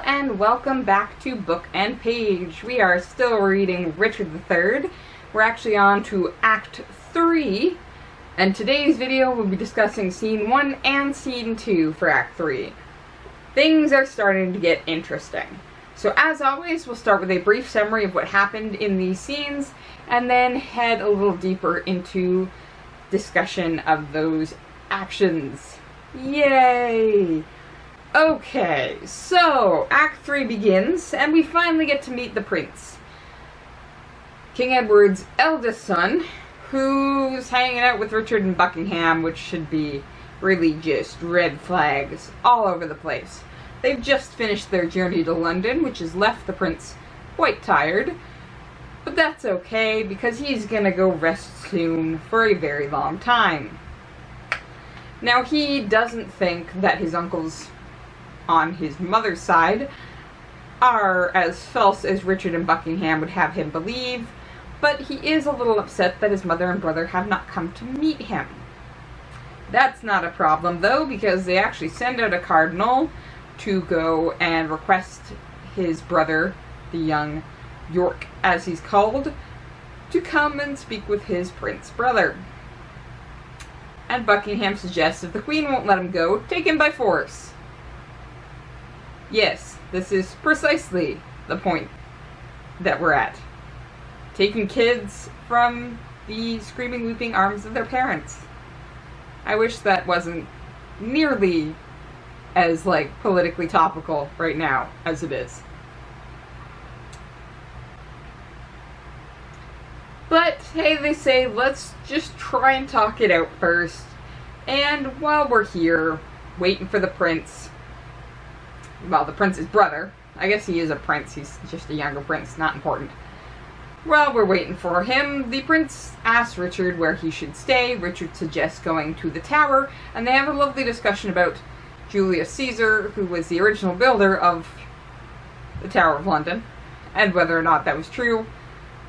and welcome back to Book and Page. We are still reading Richard III. We're actually on to Act 3, and today's video will be discussing Scene 1 and Scene 2 for Act 3. Things are starting to get interesting. So as always, we'll start with a brief summary of what happened in these scenes, and then head a little deeper into discussion of those actions. Yay! Okay, so Act 3 begins, and we finally get to meet the prince. King Edward's eldest son, who's hanging out with Richard and Buckingham, which should be really just red flags all over the place. They've just finished their journey to London, which has left the prince quite tired, but that's okay, because he's gonna go rest soon for a very long time. Now, he doesn't think that his uncles on his mother's side are as false as Richard and Buckingham would have him believe, but he is a little upset that his mother and brother have not come to meet him. That's not a problem, though, because they actually send out a cardinal to go and request his brother, the young York, as he's called, to come and speak with his prince brother. And Buckingham suggests if the Queen won't let him go, take him by force. Yes, this is precisely the point that we're at. Taking kids from the screaming, weeping arms of their parents. I wish that wasn't nearly as, politically topical right now as it is. But, hey, they say, let's just try and talk it out first. And while we're here, waiting for the prince, well, the prince's brother, I guess he is a prince, he's just a younger prince, not important. While we're waiting for him, the prince asks Richard where he should stay. Richard suggests going to the tower, and they have a lovely discussion about Julius Caesar, who was the original builder of the Tower of London, and whether or not that was true,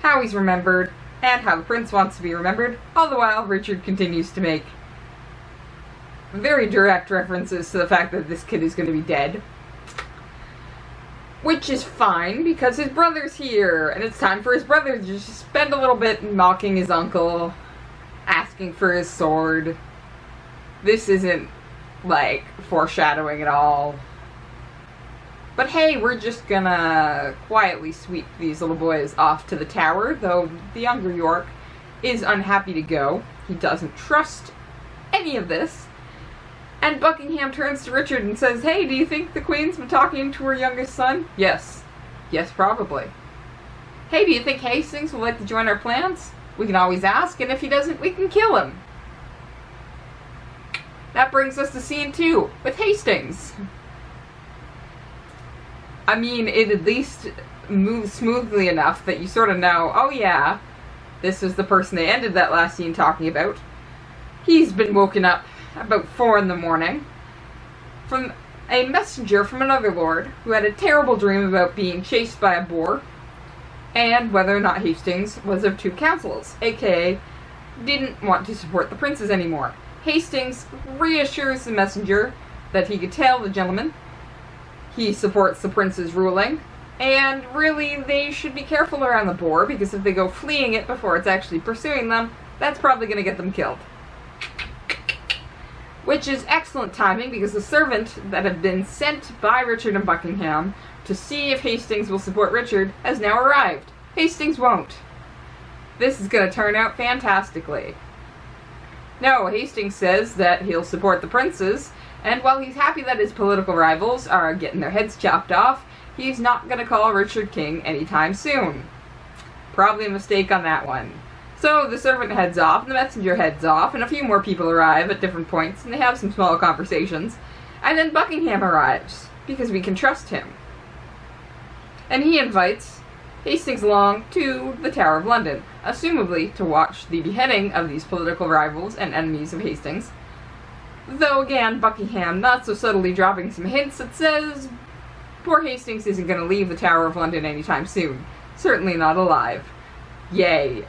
how he's remembered, and how the prince wants to be remembered. All the while, Richard continues to make very direct references to the fact that this kid is going to be dead. Which is fine, because his brother's here, and it's time for his brother to just spend a little bit mocking his uncle, asking for his sword. This isn't, foreshadowing at all. But hey, we're just gonna quietly sweep these little boys off to the tower, though the younger York is unhappy to go. He doesn't trust any of this. And Buckingham turns to Richard and says, hey, do you think the Queen's been talking to her youngest son? Yes. Yes, probably. Hey, do you think Hastings would like to join our plans? We can always ask, and if he doesn't, we can kill him. That brings us to Scene 2, with Hastings. I mean, it at least moves smoothly enough that you sort of know, oh yeah, this is the person they ended that last scene talking about. He's been woken up about 4 in the morning from a messenger from another lord who had a terrible dream about being chased by a boar, and whether or not Hastings was of two councils, aka didn't want to support the princes anymore. Hastings reassures the messenger that he could tell the gentleman he supports the prince's ruling, and really they should be careful around the boar, because if they go fleeing it before it's actually pursuing them, that's probably going to get them killed. Which is excellent timing, because the servant that had been sent by Richard and Buckingham to see if Hastings will support Richard has now arrived. Hastings won't. This is going to turn out fantastically. No, Hastings says that he'll support the princes, and while he's happy that his political rivals are getting their heads chopped off, he's not going to call Richard king anytime soon. Probably a mistake on that one. So the servant heads off, and the messenger heads off, and a few more people arrive at different points, and they have some small conversations. And then Buckingham arrives, because we can trust him. And he invites Hastings along to the Tower of London, assumably to watch the beheading of these political rivals and enemies of Hastings. Though again, Buckingham not so subtly dropping some hints that says poor Hastings isn't going to leave the Tower of London anytime soon. Certainly not alive. Yay.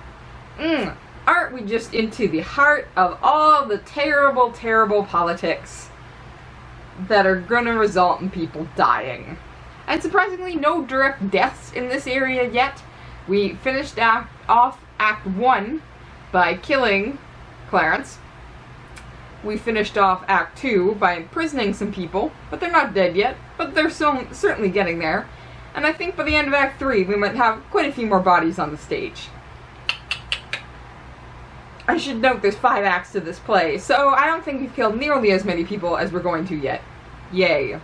Aren't we just into the heart of all the terrible, terrible politics that are gonna result in people dying? And surprisingly, no direct deaths in this area yet. We finished off Act 1 by killing Clarence. We finished off Act 2 by imprisoning some people, but they're not dead yet, but they're certainly getting there. And I think by the end of Act 3, we might have quite a few more bodies on the stage. I should note there's 5 acts to this play, so I don't think we've killed nearly as many people as we're going to yet. Yay.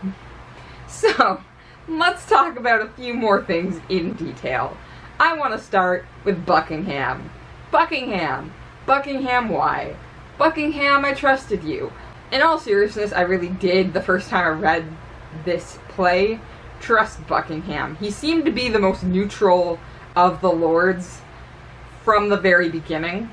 So, let's talk about a few more things in detail. I want to start with Buckingham. Buckingham. Buckingham, why? Buckingham, I trusted you. In all seriousness, I really did, the first time I read this play, trust Buckingham. He seemed to be the most neutral of the lords from the very beginning.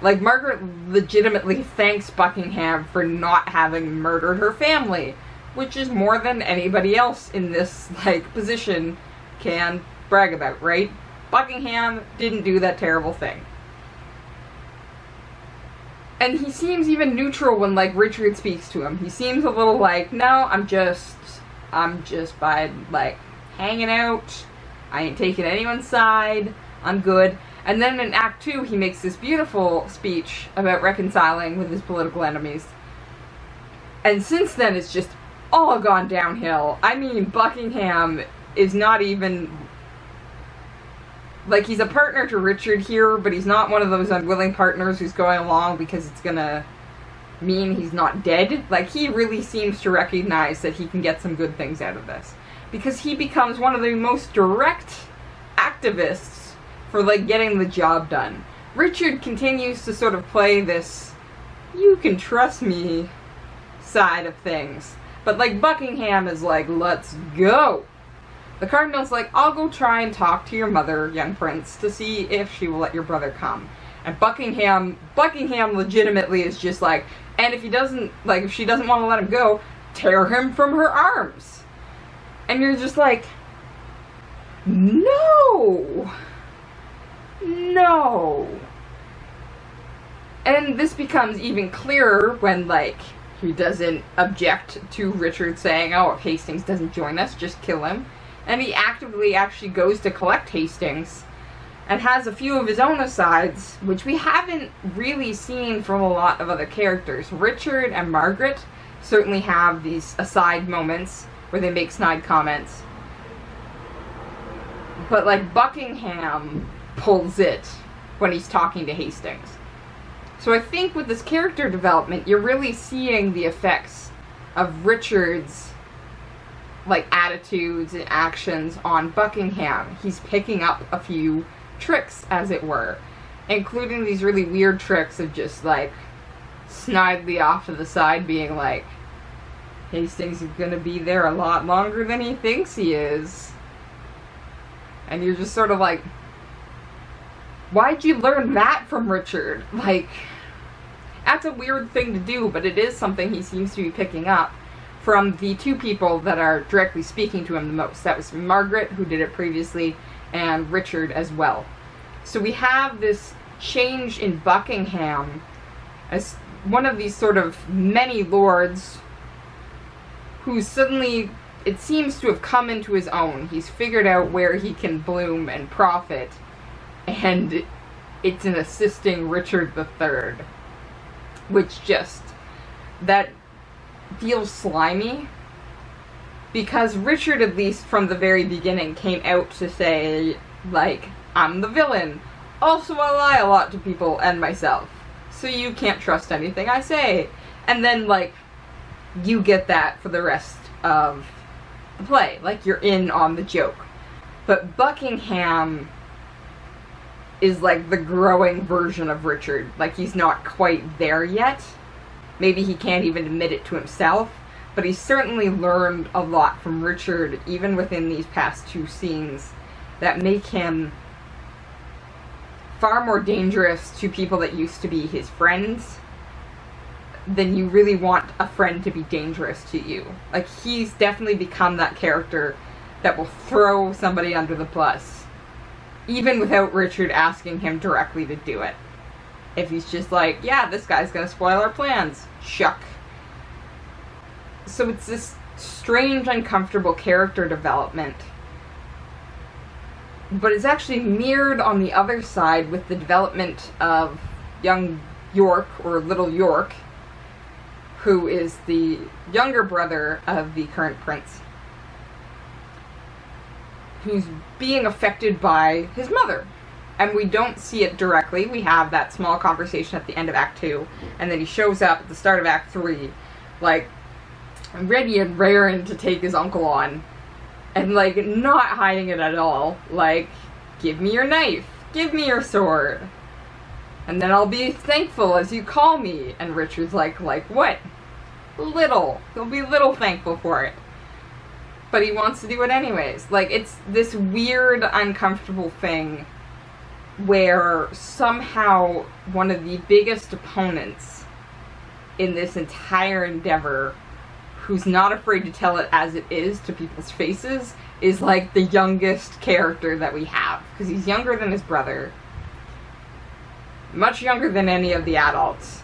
Like, Margaret legitimately thanks Buckingham for not having murdered her family, which is more than anybody else in this, like, position can brag about, right? Buckingham didn't do that terrible thing. And he seems even neutral when, like, Richard speaks to him. He seems a little like, no, I'm just by, like, hanging out. I ain't taking anyone's side. I'm good. And then in Act 2, he makes this beautiful speech about reconciling with his political enemies. And since then, it's just all gone downhill. I mean, Buckingham is not even... Like, he's a partner to Richard here, but he's not one of those unwilling partners who's going along because it's gonna mean he's not dead. Like, he really seems to recognize that he can get some good things out of this. Because he becomes one of the most direct activists for, like, getting the job done. Richard continues to sort of play this, you can trust me side of things. But, like, Buckingham is like, let's go! The Cardinal's like, I'll go try and talk to your mother, young prince, to see if she will let your brother come. And Buckingham legitimately is just like, and if he doesn't, like, if she doesn't want to let him go, tear him from her arms. And you're just like, no! No! And this becomes even clearer when, like, he doesn't object to Richard saying, oh, if Hastings doesn't join us, just kill him. And he actively actually goes to collect Hastings and has a few of his own asides, which we haven't really seen from a lot of other characters. Richard and Margaret certainly have these aside moments where they make snide comments. But, like, Buckingham pulls it when he's talking to Hastings. So I think with this character development, you're really seeing the effects of Richard's, like, attitudes and actions on Buckingham. He's picking up a few tricks, as it were, including these really weird tricks of just, like, snidely off to the side being like, Hastings is gonna be there a lot longer than he thinks he is. And you're just sort of like, why'd you learn that from Richard? Like, that's a weird thing to do, but it is something he seems to be picking up from the two people that are directly speaking to him the most. That was Margaret, who did it previously, and Richard as well. So we have this change in Buckingham as one of these sort of many lords who suddenly, it seems to have come into his own. He's figured out where he can bloom and profit, and it's in assisting Richard III. Which just, that feels slimy, because Richard, at least from the very beginning, came out to say, like, I'm the villain. Also, I lie a lot to people and myself, so you can't trust anything I say. And then, like, you get that for the rest of the play. Like, you're in on the joke. But Buckingham is, like, the growing version of Richard. Like, he's not quite there yet. Maybe he can't even admit it to himself, but he's certainly learned a lot from Richard, even within these past 2 scenes, that make him far more dangerous to people that used to be his friends than you really want a friend to be dangerous to you. Like, he's definitely become that character that will throw somebody under the bus, even without Richard asking him directly to do it. If he's just like, yeah, this guy's gonna spoil our plans. Shuck. So it's this strange, uncomfortable character development. But it's actually mirrored on the other side with the development of young York, or Little York, who is the younger brother of the current prince, who's being affected by his mother. And we don't see it directly. We have that small conversation at the end of Act 2, and then he shows up at the start of Act 3, like, ready and raring to take his uncle on. And, like, not hiding it at all. Like, give me your knife. Give me your sword. And then I'll be thankful as you call me. And Richard's like what? Little. He'll be little thankful for it. But he wants to do it anyways. Like, it's this weird, uncomfortable thing where somehow one of the biggest opponents in this entire endeavor, who's not afraid to tell it as it is to people's faces, is like the youngest character that we have. Because he's younger than his brother. Much younger than any of the adults.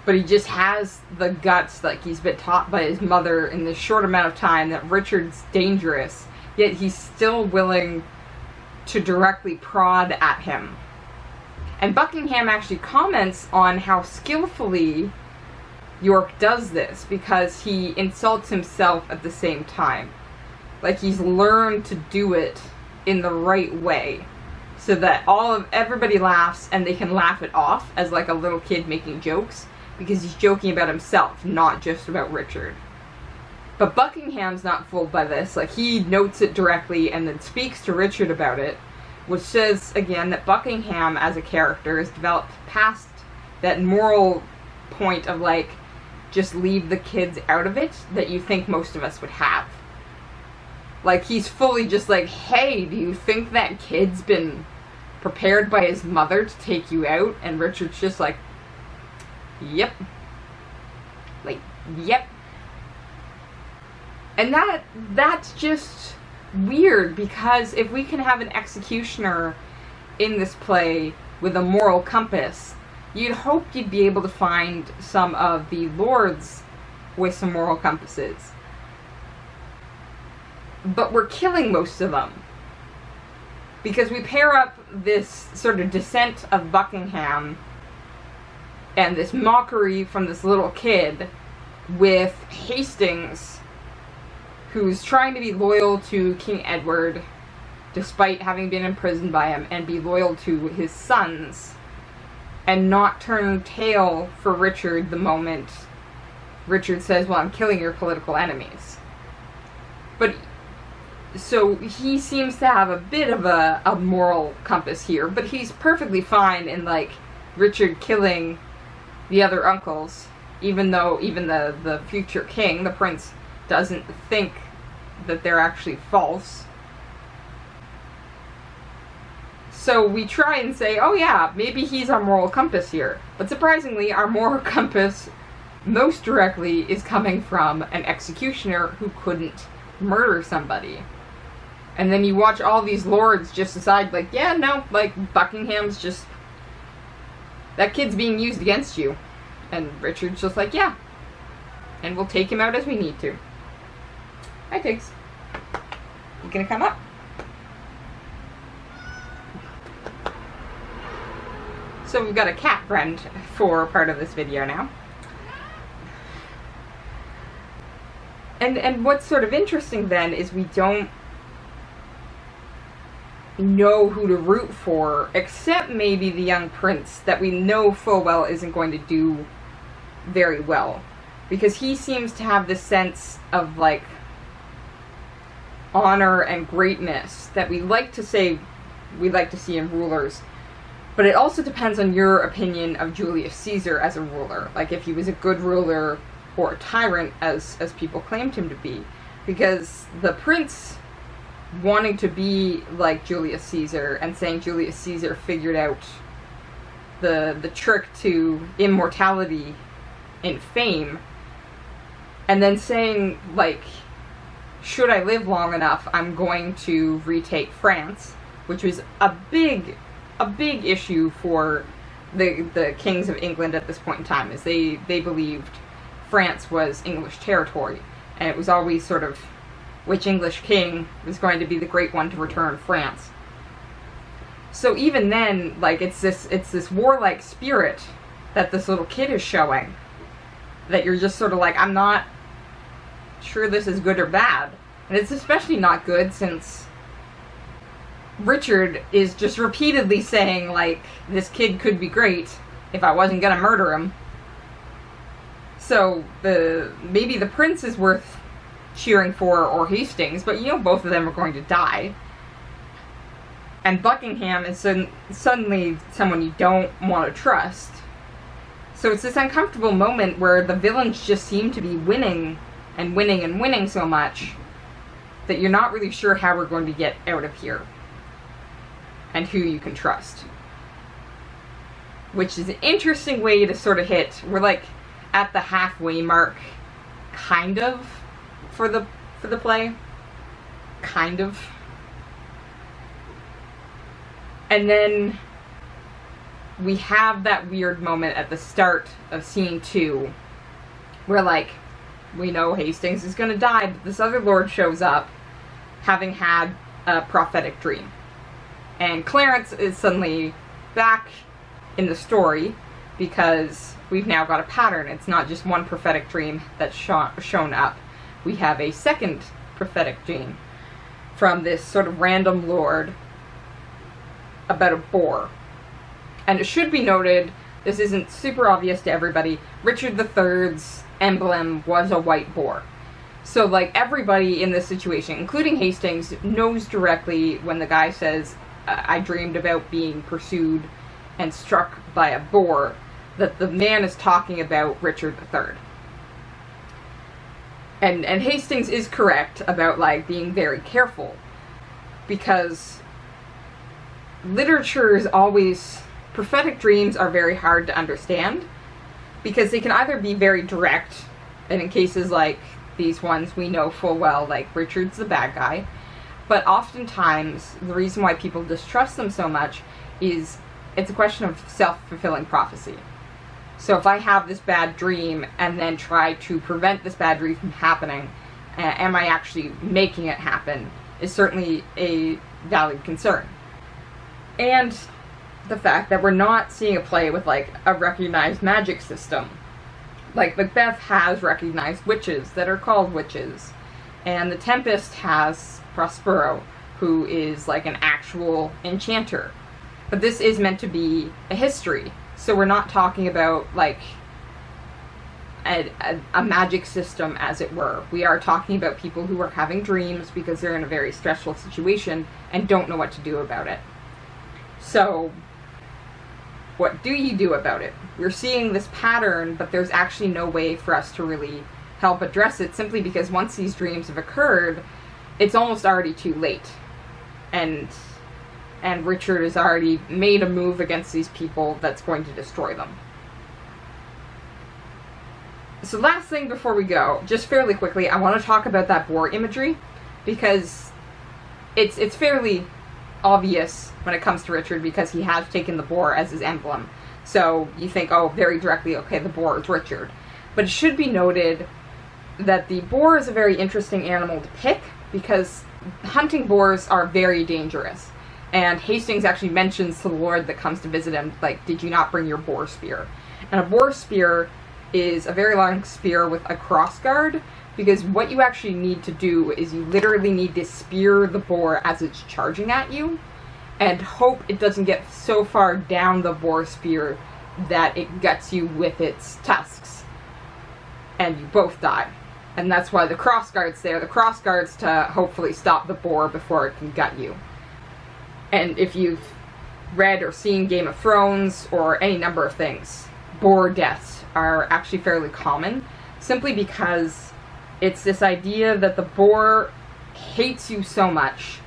But he just has the guts, like he's been taught by his mother in this short amount of time that Richard's dangerous, yet he's still willing to directly prod at him. And Buckingham actually comments on how skillfully York does this, because he insults himself at the same time. Like, he's learned to do it in the right way, so that everybody laughs, and they can laugh it off as like a little kid making jokes, because he's joking about himself, not just about Richard. But Buckingham's not fooled by this. Like, he notes it directly and then speaks to Richard about it, which says, again, that Buckingham as a character has developed past that moral point of, like, just leave the kids out of it that you think most of us would have. Like, he's fully just like, hey, do you think that kid's been prepared by his mother to take you out? And Richard's just like, yep. Like, yep. And that's just weird, because if we can have an executioner in this play with a moral compass, you'd hope you'd be able to find some of the lords with some moral compasses. But we're killing most of them. Because we pair up this sort of descent of Buckingham and this mockery from this little kid with Hastings, who's trying to be loyal to King Edward despite having been imprisoned by him, and be loyal to his sons, and not turn tail for Richard the moment Richard says, well, I'm killing your political enemies. But, so he seems to have a bit of a moral compass here, but he's perfectly fine in, like, Richard killing the other uncles, even though even the future king, the prince, doesn't think that they're actually false. So we try and say, oh yeah, maybe he's our moral compass here. But surprisingly, our moral compass most directly is coming from an executioner who couldn't murder somebody. And then you watch all these lords just decide, like, yeah, no, like, Buckingham's just, that kid's being used against you. And Richard's just like, yeah. And we'll take him out as we need to. Hi, Tiggs. You gonna come up? So we've got a cat friend for part of this video now. And what's sort of interesting then is we don't know who to root for, except maybe the young prince that we know full well isn't going to do very well. Because he seems to have this sense of, like, honor and greatness that we like to say we like to see in rulers. But it also depends on your opinion of Julius Caesar as a ruler. Like, if he was a good ruler or a tyrant, as people claimed him to be. Because the prince wanting to be like Julius Caesar and saying Julius Caesar figured out the trick to immortality in fame, and then saying, like, should I live long enough, I'm going to retake France, which was a big issue for the kings of England at this point in time, as they believed France was English territory. And it was always sort of which English king was going to be the great one to return France. So even then, like, it's this warlike spirit that this little kid is showing, that you're just sort of like, I'm not sure this is good or bad. And it's especially not good since Richard is just repeatedly saying, like, this kid could be great if I wasn't gonna murder him. So maybe the prince is worth cheering for, or Hastings, but you know both of them are going to die. And Buckingham is suddenly someone you don't want to trust. So it's this uncomfortable moment where the villains just seem to be winning and winning and winning so much that you're not really sure how we're going to get out of here and who you can trust. Which is an interesting way to sort of hit. We're like at the halfway mark, kind of, for the play. Kind of. And then we have that weird moment at the start of scene 2 where, like, we know Hastings is gonna die, but this other lord shows up having had a prophetic dream. And Clarence is suddenly back in the story because we've now got a pattern. It's not just one prophetic dream that's shown up. We have a second prophetic dream from this sort of random lord about a boar. And it should be noted, this isn't super obvious to everybody, Richard III's emblem was a white boar. So, like, everybody in this situation, including Hastings, knows directly when the guy says, I dreamed about being pursued and struck by a boar, that the man is talking about Richard III. And Hastings is correct about, like, being very careful, because literature is always, prophetic dreams are very hard to understand, because they can either be very direct, and in cases like these ones we know full well, like Richard's the bad guy, but oftentimes the reason why people distrust them so much is it's a question of self-fulfilling prophecy. So if I have this bad dream and then try to prevent this bad dream from happening, am I actually making it happen, is certainly a valid concern. And the fact that we're not seeing a play with, like, a recognized magic system. Like, Macbeth has recognized witches that are called witches, and The Tempest has Prospero, who is, like, an actual enchanter. But this is meant to be a history, so we're not talking about, like, a magic system, as it were. We are talking about people who are having dreams because they're in a very stressful situation and don't know what to do about it. So, what do you do about it? We're seeing this pattern, but there's actually no way for us to really help address it, simply because once these dreams have occurred, it's almost already too late. And Richard has already made a move against these people that's going to destroy them. So last thing before we go, just fairly quickly, I want to talk about that boar imagery, because it's fairly obvious when it comes to Richard, because he has taken the boar as his emblem. So you think, oh, very directly, okay, the boar is Richard. But it should be noted that the boar is a very interesting animal to pick, because hunting boars are very dangerous. And Hastings actually mentions to the lord that comes to visit him, like, did you not bring your boar spear? And a boar spear is a very long spear with a crossguard, because what you actually need to do is you literally need to spear the boar as it's charging at you, and hope it doesn't get so far down the boar spear that it guts you with its tusks, and you both die. And that's why the crossguard's there. The crossguard's to hopefully stop the boar before it can gut you. And if you've read or seen Game of Thrones, or any number of things, boar deaths are actually fairly common, simply because it's this idea that the boar hates you so much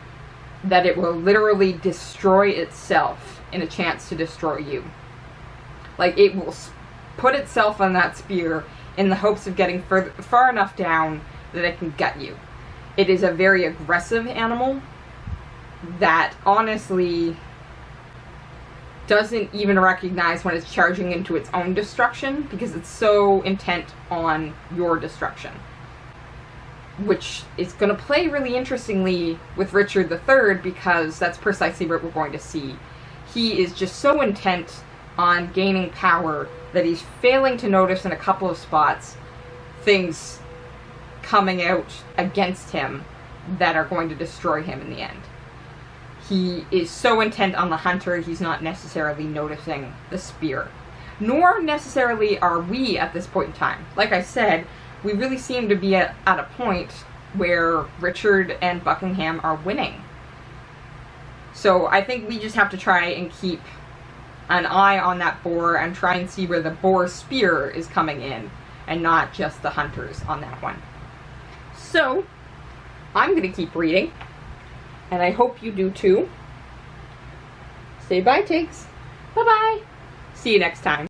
that it will literally destroy itself in a chance to destroy you. Like, it will put itself on that spear in the hopes of getting far enough down that it can gut you. It is a very aggressive animal that honestly doesn't even recognize when it's charging into its own destruction, because it's so intent on your destruction. which is going to play really interestingly with Richard III, because that's precisely what we're going to see. He is just so intent on gaining power that he's failing to notice in a couple of spots things coming out against him that are going to destroy him in the end. He is so intent on the hunter, he's not necessarily noticing the spear. Nor necessarily are we at this point in time. Like I said, we really seem to be at a point where Richard and Buckingham are winning. So I think we just have to try and keep an eye on that boar and try and see where the boar spear is coming in, and not just the hunters on that one. So, I'm going to keep reading, and I hope you do too. Say bye, Tiggs. Bye-bye. See you next time.